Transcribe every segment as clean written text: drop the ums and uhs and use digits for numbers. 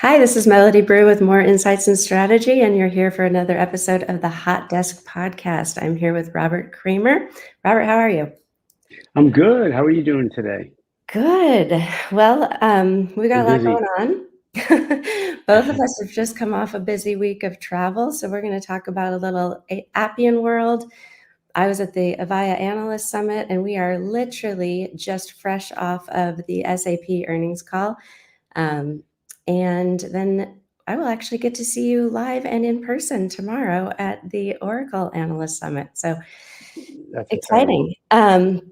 Hi, this is Melody Brue with More Insights and Strategy, and you're here for another episode of the Hot Desk Podcast. I'm here with Robert Kramer. Robert, how are you? I'm good. How are you doing today? Good. Well, we got I'm a lot busy. going on. Both of us have just come off a busy week of travel, so we're going to talk about a little Appian World. I was at the Avaya Analyst Summit, and we are literally just fresh off of the SAP earnings call. And then I will actually get to see you live and in person tomorrow at the Oracle Analyst Summit. So That's exciting. exciting.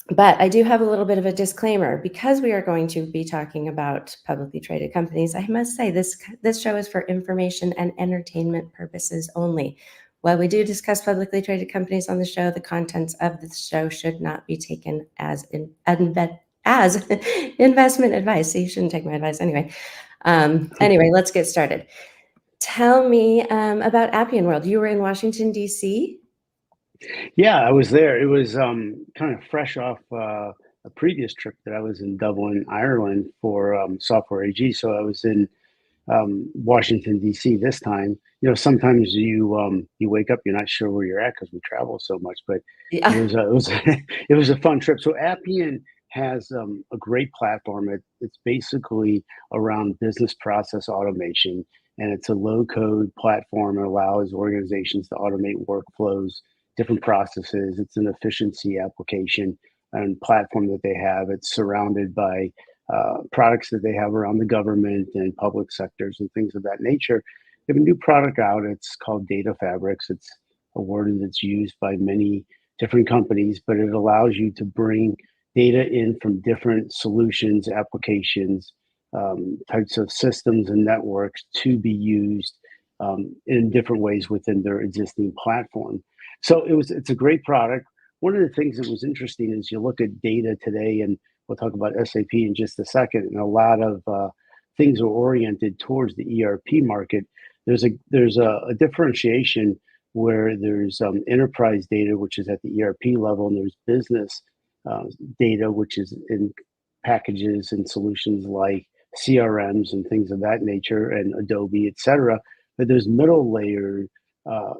But I do have a little bit of a disclaimer because we are going to be talking about publicly traded companies. I must say this show is for information and entertainment purposes only. While we do discuss publicly traded companies on the show, the contents of the show should not be taken as investment advice. So you shouldn't take my advice anyway. Anyway, let's get started. Tell me about Appian World. You were in Washington, D.C.? Yeah, I was there. It was kind of fresh off a previous trip that I was in Dublin, Ireland for Software AG. So I was in Washington, D.C. this time. Sometimes you wake up, you're not sure where you're at because we travel so much. But it Yeah. was it was a fun trip. So Appian has a great platform. It's basically around business process automation, and it's a low-code platform. It allows organizations to automate workflows, different processes. It's an efficiency application and platform that they have. It's surrounded by products that they have around the government and public sectors and things of that nature. They have a new product out. It's called Data Fabrics. It's a word that's used by many different companies, but it allows you to bring data in from different solutions, applications, types of systems and networks to be used in different ways within their existing platform. So it's a great product. One of the things that was interesting is you look at data today, and we'll talk about SAP in just a second, and a lot of things are oriented towards the ERP market. There's a differentiation where there's enterprise data, which is at the ERP level, and there's business uh, data, which is in packages and solutions like CRMs and things of that nature, and Adobe, et cetera. But there's middle layer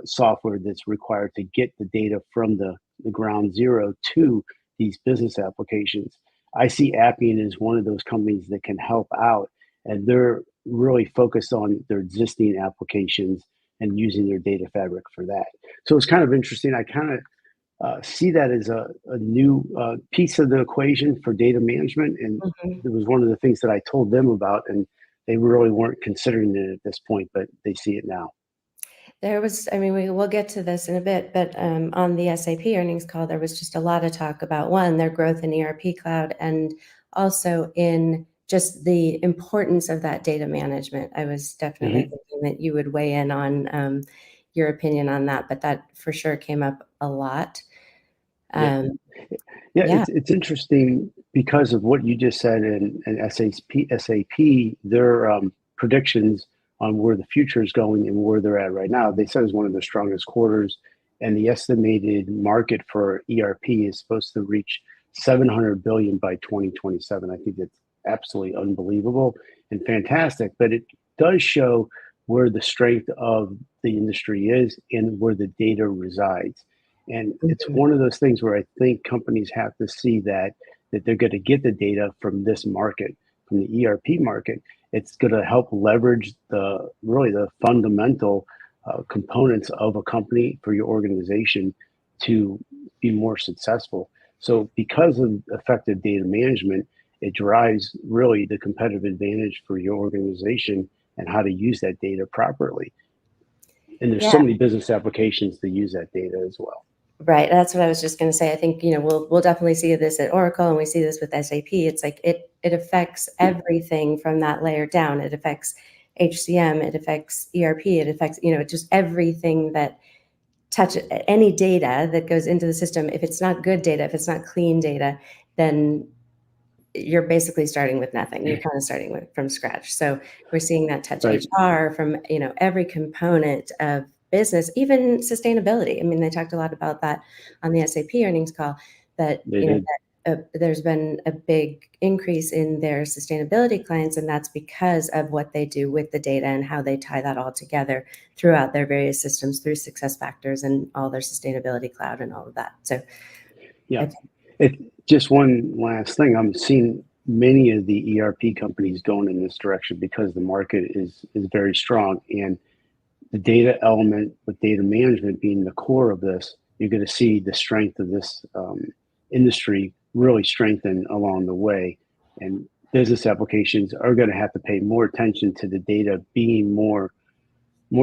software that's required to get the data from the ground zero to these business applications. I see Appian as one of those companies that can help out, and they're really focused on their existing applications and using their data fabric for that. So it's kind of interesting. I kind of see that as a new piece of the equation for data management. And Mhm. it was one of the things that I told them about, and they really weren't considering it at this point, but they see it now. We'll get to this in a bit, but on the SAP earnings call, there was just a lot of talk about, one, their growth in ERP cloud, and also in just the importance of that data management. I was definitely Mhm. thinking that you would weigh in on your opinion on that, but that for sure came up a lot. Yeah. Um, Yeah, yeah. it's interesting because of what you just said, and SAP, their predictions on where the future is going and where they're at right now. They said is one of the strongest quarters, and the estimated market for ERP is supposed to reach 700 billion by 2027. I think that's absolutely unbelievable and fantastic, but it does show where the strength of the industry is and where the data resides. And it's Mhm. one of those things where I think companies have to see that they're going to get the data from this market, from the ERP market. It's going to help leverage the fundamental components of a company for your organization to be more successful. So because of effective data management, it drives really the competitive advantage for your organization and how to use that data properly. And there's Yeah. so many business applications to use that data as well. Right. That's what I was just going to say. I think, we'll definitely see this at Oracle, and we see this with SAP. It's like it affects everything from that layer down. It affects HCM, it affects ERP, it affects, just everything that touch any data that goes into the system. If it's not good data, if it's not clean data, then you're basically starting with nothing. You're kind of starting from scratch. So we're seeing that touch Right. HR from, every component of business, even sustainability. I mean, they talked a lot about that on the SAP earnings call, that, They did. there's been a big increase in their sustainability clients, and that's because of what they do with the data and how they tie that all together throughout their various systems through SuccessFactors and all their sustainability cloud and all of that. So Yeah. Just one last thing. I'm seeing many of the ERP companies going in this direction because the market is very strong, and the data element with data management being the core of this, you're going to see the strength of this industry really strengthen along the way. And business applications are going to have to pay more attention to the data being more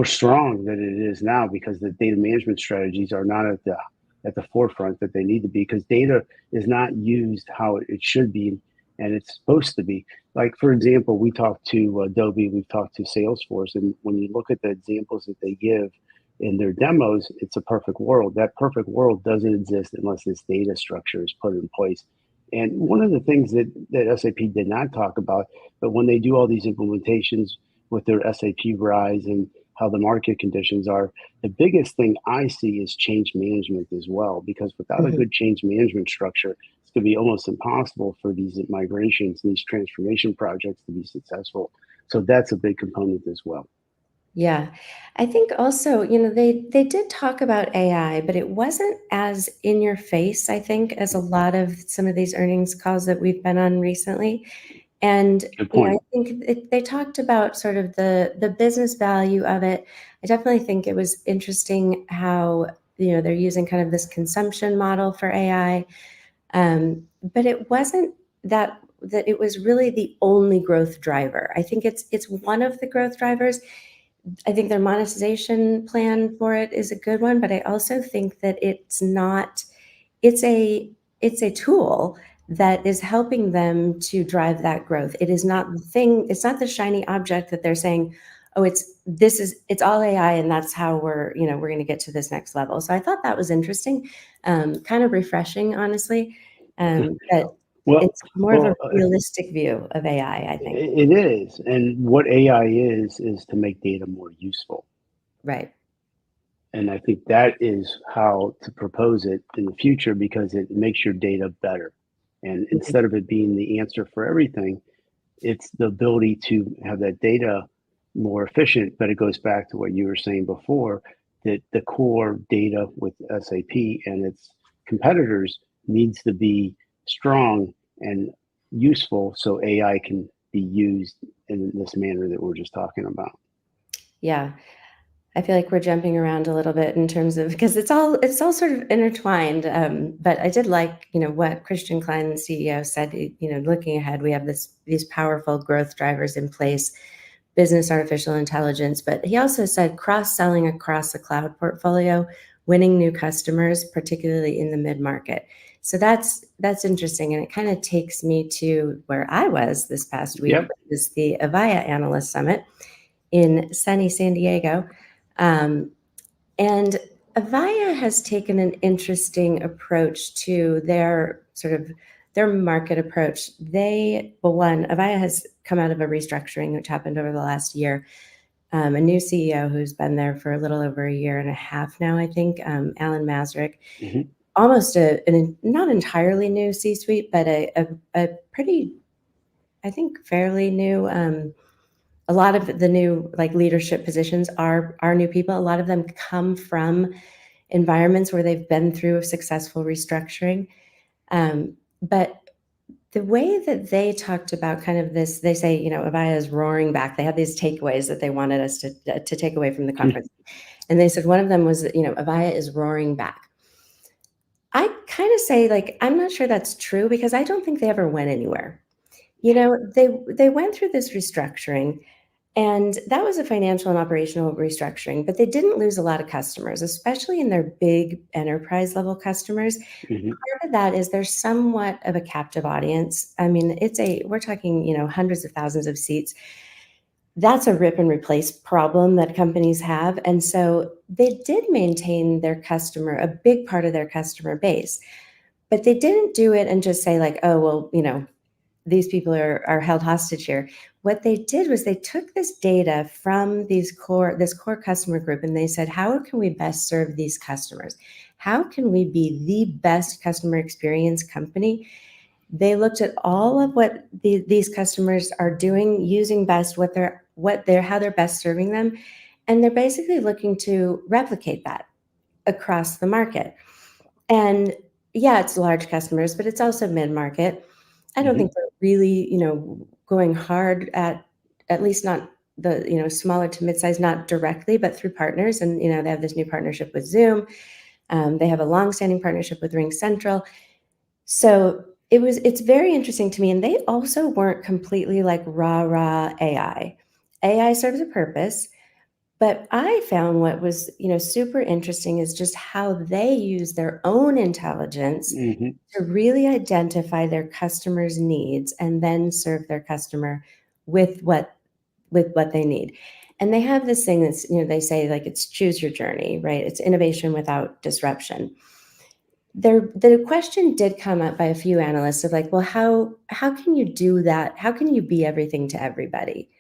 strong than it is now, because the data management strategies are not at the forefront that they need to be, because data is not used how it should be and it's supposed to be. Like, for example, we talked to Adobe, we've talked to Salesforce, and when you look at the examples that they give in their demos, it's a perfect world. That perfect world doesn't exist unless this data structure is put in place. And one of the things that SAP did not talk about, but when they do all these implementations with their SAP Rise and how the market conditions are, the biggest thing I see is change management as well, because without a good change management structure, it's going to be almost impossible for these migrations, these transformation projects to be successful. So that's a big component as well. Yeah. I think also, they did talk about AI, but it wasn't as in your face, I think, as a lot of some of these earnings calls that we've been on recently. And Good I point. think they talked about sort of the business value of it. I definitely think it was interesting how, they're using kind of this consumption model for AI. But it wasn't that it was really the only growth driver. I think it's one of the growth drivers. I think their monetization plan for it is a good one, but I also think that it's not, it's a tool that is helping them to drive that growth. It is not the thing, it's not the shiny object that they're saying, oh, it's all AI and that's how we're going to get to this next level. So I thought that was interesting, kind of refreshing, honestly. But Well, it's more of a realistic view of AI, I think. it is. And what AI is to make data more useful. Right. And I think that is how to propose it in the future, because it makes your data better. And instead of it being the answer for everything, it's the ability to have that data more efficient. But it goes back to what you were saying before, that the core data with SAP and its competitors needs to be strong and useful so AI can be used in this manner that we're just talking about. Yeah. I feel like we're jumping around a little bit in terms of, because it's all sort of intertwined. But I did like, what Christian Klein, the CEO, said. Looking ahead, we have these powerful growth drivers in place, business artificial intelligence. But he also said cross-selling across the cloud portfolio, winning new customers, particularly in the mid-market. So that's interesting, and it kind of takes me to where I was this past week, Yep. which is the Avaya Analyst Summit in sunny San Diego. And Avaya has taken an interesting approach to their market approach. Avaya has come out of a restructuring which happened over the last year. A new CEO who's been there for a little over a year and a half now, I think, Alan Masrick. Mm-hmm. Almost a not entirely new C-suite, but a pretty, I think, fairly new. A lot of the new leadership positions are new people. A lot of them come from environments where they've been through a successful restructuring. But the way that they talked about kind of this, they say, Avaya is roaring back. They had these takeaways that they wanted us to take away from the conference. And they said one of them was, Avaya is roaring back. I kind of say, I'm not sure that's true, because I don't think they ever went anywhere. They went through this restructuring, and that was a financial and operational restructuring, but they didn't lose a lot of customers, especially in their big enterprise level customers. Mm-hmm. Part of that is there's somewhat of a captive audience. I mean, we're talking, hundreds of thousands of seats. That's a rip and replace problem that companies have. And so they did maintain a big part of their customer base, but they didn't do it and just say oh, well, these people are held hostage here. What they did was they took this data from this core customer group, and they said, how can we best serve these customers? How can we be the best customer experience company? They looked at all of what these customers are doing, using best, how they're best serving them, and they're basically looking to replicate that across the market. And yeah, it's large customers, but it's also mid-market. I don't think they're really, going hard at least not the, smaller to mid-size, not directly, but through partners. And, they have this new partnership with Zoom. They have a long-standing partnership with RingCentral. So it's very interesting to me. And they also weren't completely like rah AI. AI serves a purpose. But I found what was, super interesting is just how they use their own intelligence Hmm. to really identify their customers' needs and then serve their customer with what they need. And they have this thing that's, they say like it's choose your journey, right? It's innovation without disruption. The question did come up by a few analysts of like, well, how can you do that? How can you be everything to everybody?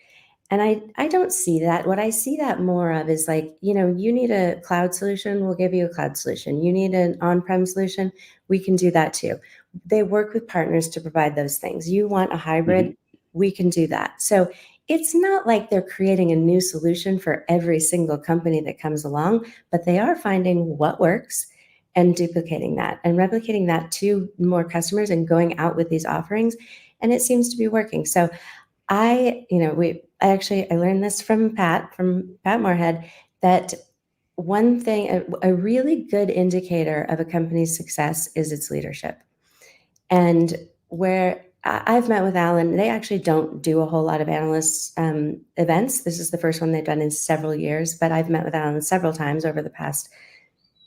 And I don't see that. What I see that more of is like, you need a cloud solution, we'll give you a cloud solution. You need an on-prem solution, we can do that too. They work with partners to provide those things. You want a hybrid, we can do that. So it's not like they're creating a new solution for every single company that comes along, but they are finding what works and duplicating that and replicating that to more customers and going out with these offerings. And it seems to be working. So I learned this from Pat Moorhead, that one thing, a really good indicator of a company's success is its leadership. And where I've met with Alan, they actually don't do a whole lot of analyst events. This is the first one they've done in several years, but I've met with Alan several times over the past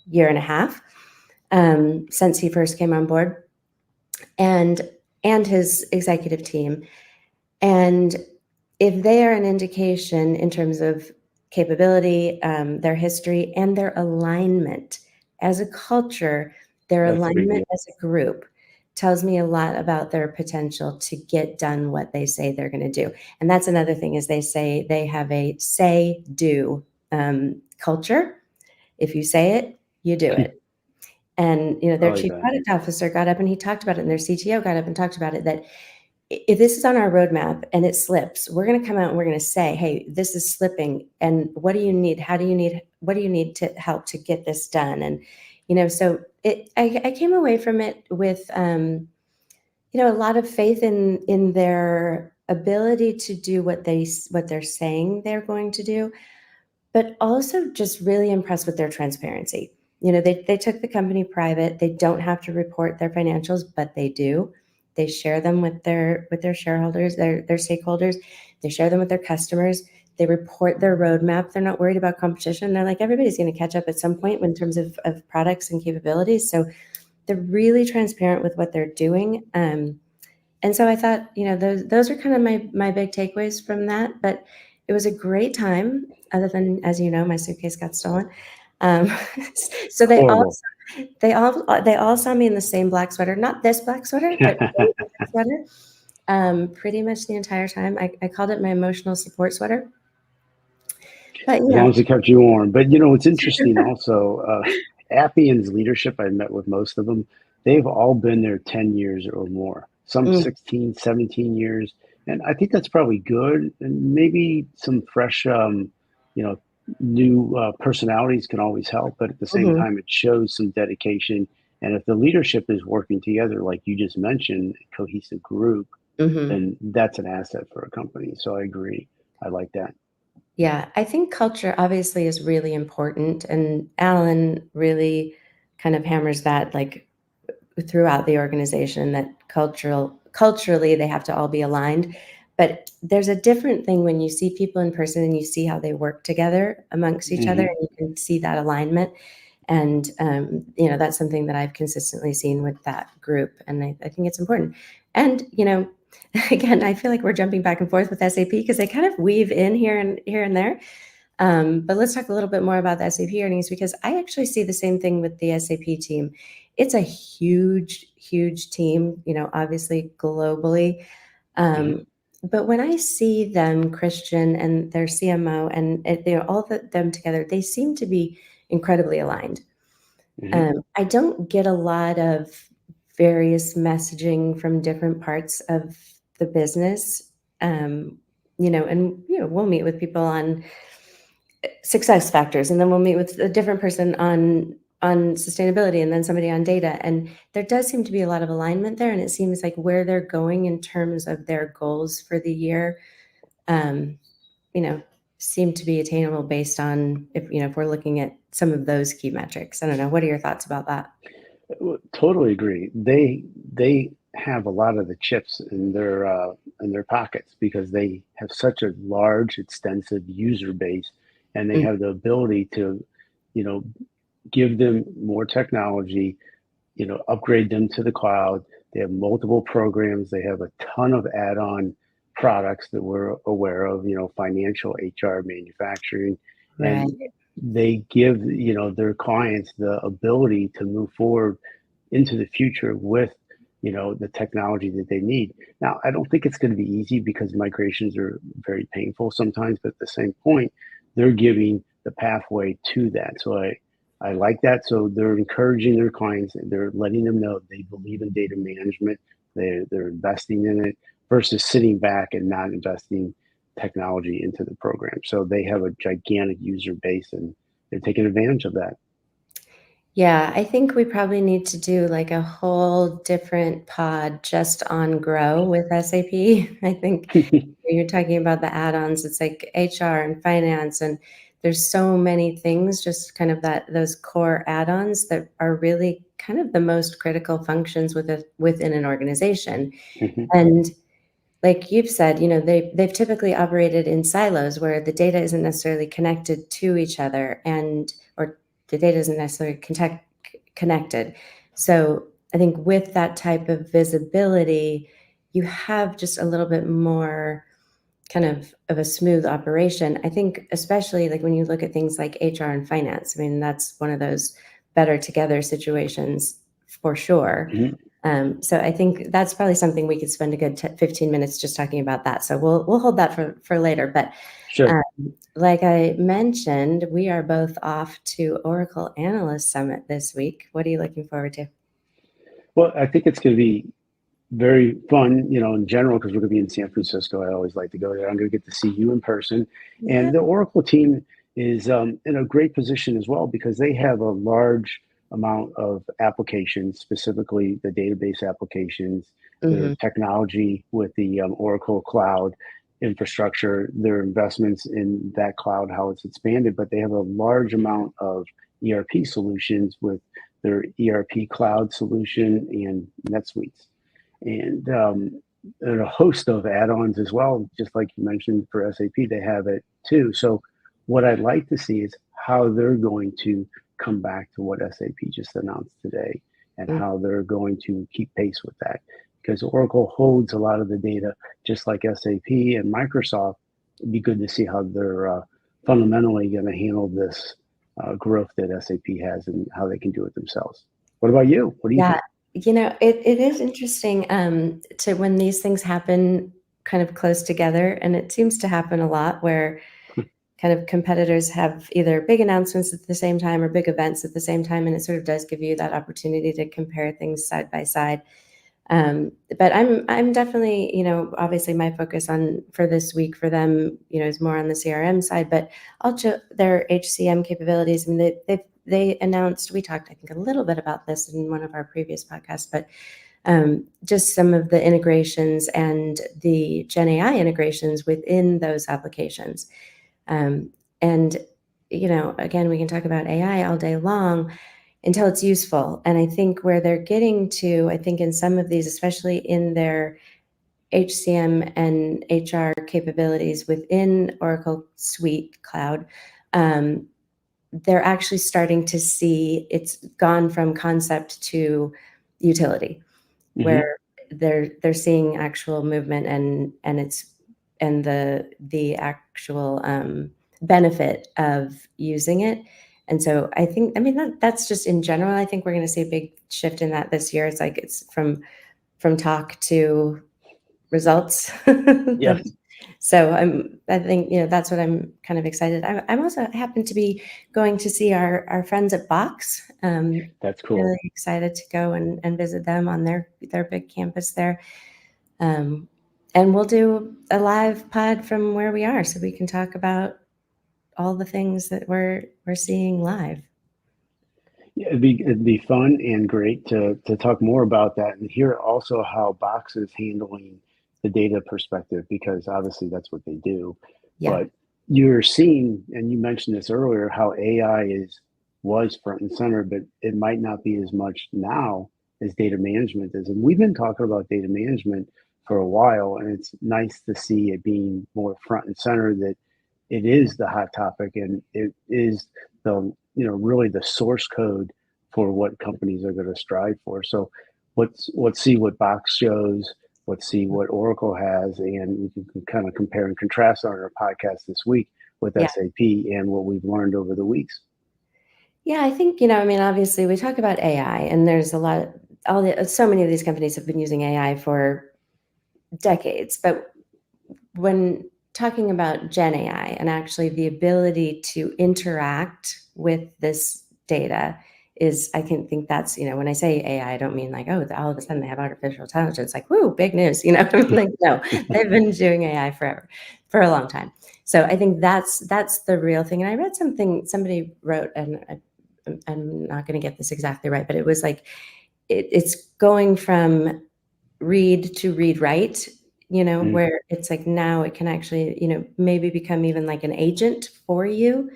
year and a half since he first came on board, and his executive team. And if they are an indication in terms of capability, their history, and their alignment as a culture, their That's a big alignment deal. as a group tells me a lot about their potential to get done what they say they're going to do. And that's another thing, is they say they have a say-do culture. If you say it, you do it. And I their like chief that. product officer got up and he talked about it, and their CTO got up and talked about it, that if this is on our roadmap and it slips, we're going to come out and we're going to say, hey, this is slipping. And what do you need? What do you need to help to get this done? And, so I came away from it with, a lot of faith in their ability to do what they're saying they're going to do, but also just really impressed with their transparency. They took the company private. They don't have to report their financials, but they do. They share them with their shareholders, their stakeholders. They share them with their customers. They report their roadmap. They're not worried about competition. They're like, everybody's going to catch up at some point in terms of products and capabilities. So they're really transparent with what they're doing. And so I thought, those are kind of my big takeaways from that. But it was a great time, other than, as you know, my suitcase got stolen. Um, so Horrible. they all saw me in the same black sweater, not this black sweater, but a black sweater. Pretty much the entire time. I called it my emotional support sweater. But As long as it kept you warm. But what's interesting also, Appian's leadership, I met with most of them, they've all been there 10 years or more, some mm, 16, 17 years. And I think that's probably good. And maybe some fresh, you know, new personalities can always help. But at the same mhm. time, it shows some dedication. And if the leadership is working together, like you just mentioned, a cohesive group, Mhm. then that's an asset for a company. So I agree. I like that. Yeah, I think culture obviously is really important, and Alan really kind of hammers that, like, throughout the organization, that culturally they have to all be aligned. But there's a different thing when you see people in person and you see how they work together amongst each other, Hmm. and you can see that alignment. And that's something that I've consistently seen with that group, and I think it's important. And again, I feel like we're jumping back and forth with SAP because they kind of weave in here and there. But let's talk a little bit more about the SAP earnings, because I actually see the same thing with the SAP team. It's a huge, huge team, obviously globally. Hmm. Um, but when I see them, Christian and their CMO, and all of them together, they seem to be incredibly aligned. Hmm. I don't get a lot of various messaging from different parts of the business. And we'll meet with people on success factors, and then we'll meet with a different person on sustainability, and then somebody on data. And there does seem to be a lot of alignment there, and it seems like where they're going in terms of their goals for the year, seem to be attainable based on if we're looking at some of those key metrics. I don't know. What are your thoughts about that? Totally agree. They have a lot of the chips in their pockets because they have such a large, extensive user base, and they have the ability to, you know, give them more technology, upgrade them to the cloud. They have multiple programs. They have a ton of add-on products that we're aware of, financial, HR, manufacturing, Right. and they give, their clients the ability to move forward into the future with, the technology that they need. Now, I don't think it's going to be easy because migrations are very painful sometimes, but at the same point, they're giving the pathway to that. So I like that. So they're encouraging their clients and they're letting them know they believe in data management. They're investing in it versus sitting back and not investing technology into the program. So they have a gigantic user base and they're taking advantage of that. Yeah, I think we probably need to do like a whole different pod just on Grow with SAP. I think you're talking about the add-ons. It's like HR and finance, and there's so many things, just kind of those core add-ons that are really kind of the most critical functions within an organization. Mhm. And like you've said, they've typically operated in silos where the data isn't necessarily connected to each other, or the data isn't necessarily connected. So I think with that type of visibility, you have just a little bit more kind of a smooth operation. I think especially like when you look at things like HR and finance, I mean, that's one of those better together situations for sure. Mhm. So I think that's probably something we could spend a good 15 minutes just talking about that. So we'll hold that for later. But Sure. like I mentioned, we are both off to Oracle Analyst Summit this week. What are you looking forward to? Well, I think it's going to be very fun, in general, because we're going to be in San Francisco. I always like to go there. I'm going to get to see you in person. Yeah. And the Oracle team is in a great position as well because they have a large amount of applications, specifically the database applications, their Hmm. technology with the Oracle Cloud infrastructure, their investments in that cloud, how it's expanded. But they have a large amount of ERP solutions with their ERP cloud solution and NetSuites and a host of add-ons as well. Just like you mentioned for SAP, they have it too. So what I'd like to see is how they're going to come back to what SAP just announced today and how they're going to keep pace with that. Because Oracle holds a lot of the data, just like SAP and Microsoft. It'd be good to see how they're fundamentally going to handle this growth that SAP has and how they can do it themselves. What about you? What do you Yeah, think? it is interesting to when these things happen kind of close together, and it seems to happen a lot where kind of competitors have either big announcements at the same time or big events at the same time, and it sort of does give you that opportunity to compare things side by side. But I'm definitely, obviously my focus on for this week for them, is more on the CRM side, but also their HCM capabilities. I mean, they announced, we talked, I think, a little bit about this in one of our previous podcasts, but just some of the integrations and the Gen AI integrations within those applications. And, again, we can talk about AI all day long until it's useful. And I think where they're getting to, I think in some of these, especially in their HCM and HR capabilities within Oracle Suite Cloud, they're actually starting to see it's gone from concept to utility, Hmm. where they're seeing actual movement and the actual benefit of using it. And so I think, I mean, that's just in general. I think we're going to see a big shift in that this year. It's like it's from talk to results. Yes. So I think, that's what I'm kind of excited. I'm also happen to be going to see our friends at Box. That's cool. Really excited to go and visit them on their big campus there. And we'll do a live pod from where we are, so we can talk about all the things that we're seeing live. Yeah, it'd be fun and great to talk more about that and hear also how Box is handling the data perspective, because obviously that's what they do. Yeah. But you're seeing, and you mentioned this earlier, how AI was front and center, but it might not be as much now as data management is. And we've been talking about data management for a while, and it's nice to see it being more front and center, that it is the hot topic and it is the really the source code for what companies are going to strive for. So let's see what Box shows, let's see what Oracle has, and we can kind of compare and contrast on our podcast this week with Yeah. SAP and what we've learned over the weeks. Yeah, I think, obviously we talk about AI, and there's so many of these companies have been using AI for decades, but when talking about Gen AI and actually the ability to interact with this data I think that's, when I say AI, I don't mean like, oh, all of a sudden they have artificial intelligence, like, woo, big news, like, no, they've been doing AI forever, for a long time. So I think that's the real thing. And I read something somebody wrote, and I'm not going to get this exactly right, but it was like, it's going from read to read write, where it's like now it can actually, maybe become even like an agent for you,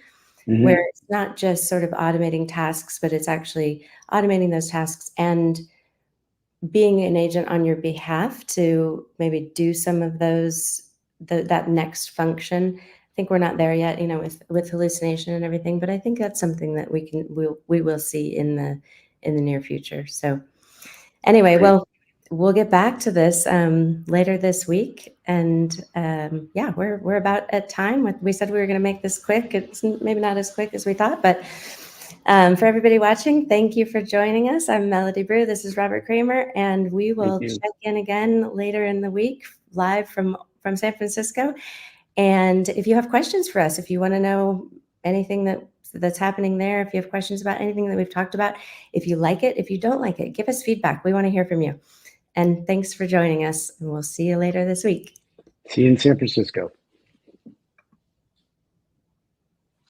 where it's not just sort of automating tasks, but it's actually automating those tasks and being an agent on your behalf to maybe do some of that next function. I think we're not there yet, with hallucination and everything, but I think that's something that we will see in the near future. So anyway, well, we'll get back to this later this week, and yeah, we're about at time. We said we were going to make this quick. It's maybe not as quick as we thought, but for everybody watching, thank you for joining us. I'm Melody Brue. This is Robert Kramer, and we will check in again later in the week, live from San Francisco. And if you have questions for us, if you want to know anything that's happening there, if you have questions about anything that we've talked about, if you like it, if you don't like it, give us feedback. We want to hear from you. And thanks for joining us, and we'll see you later this week. See you in San Francisco.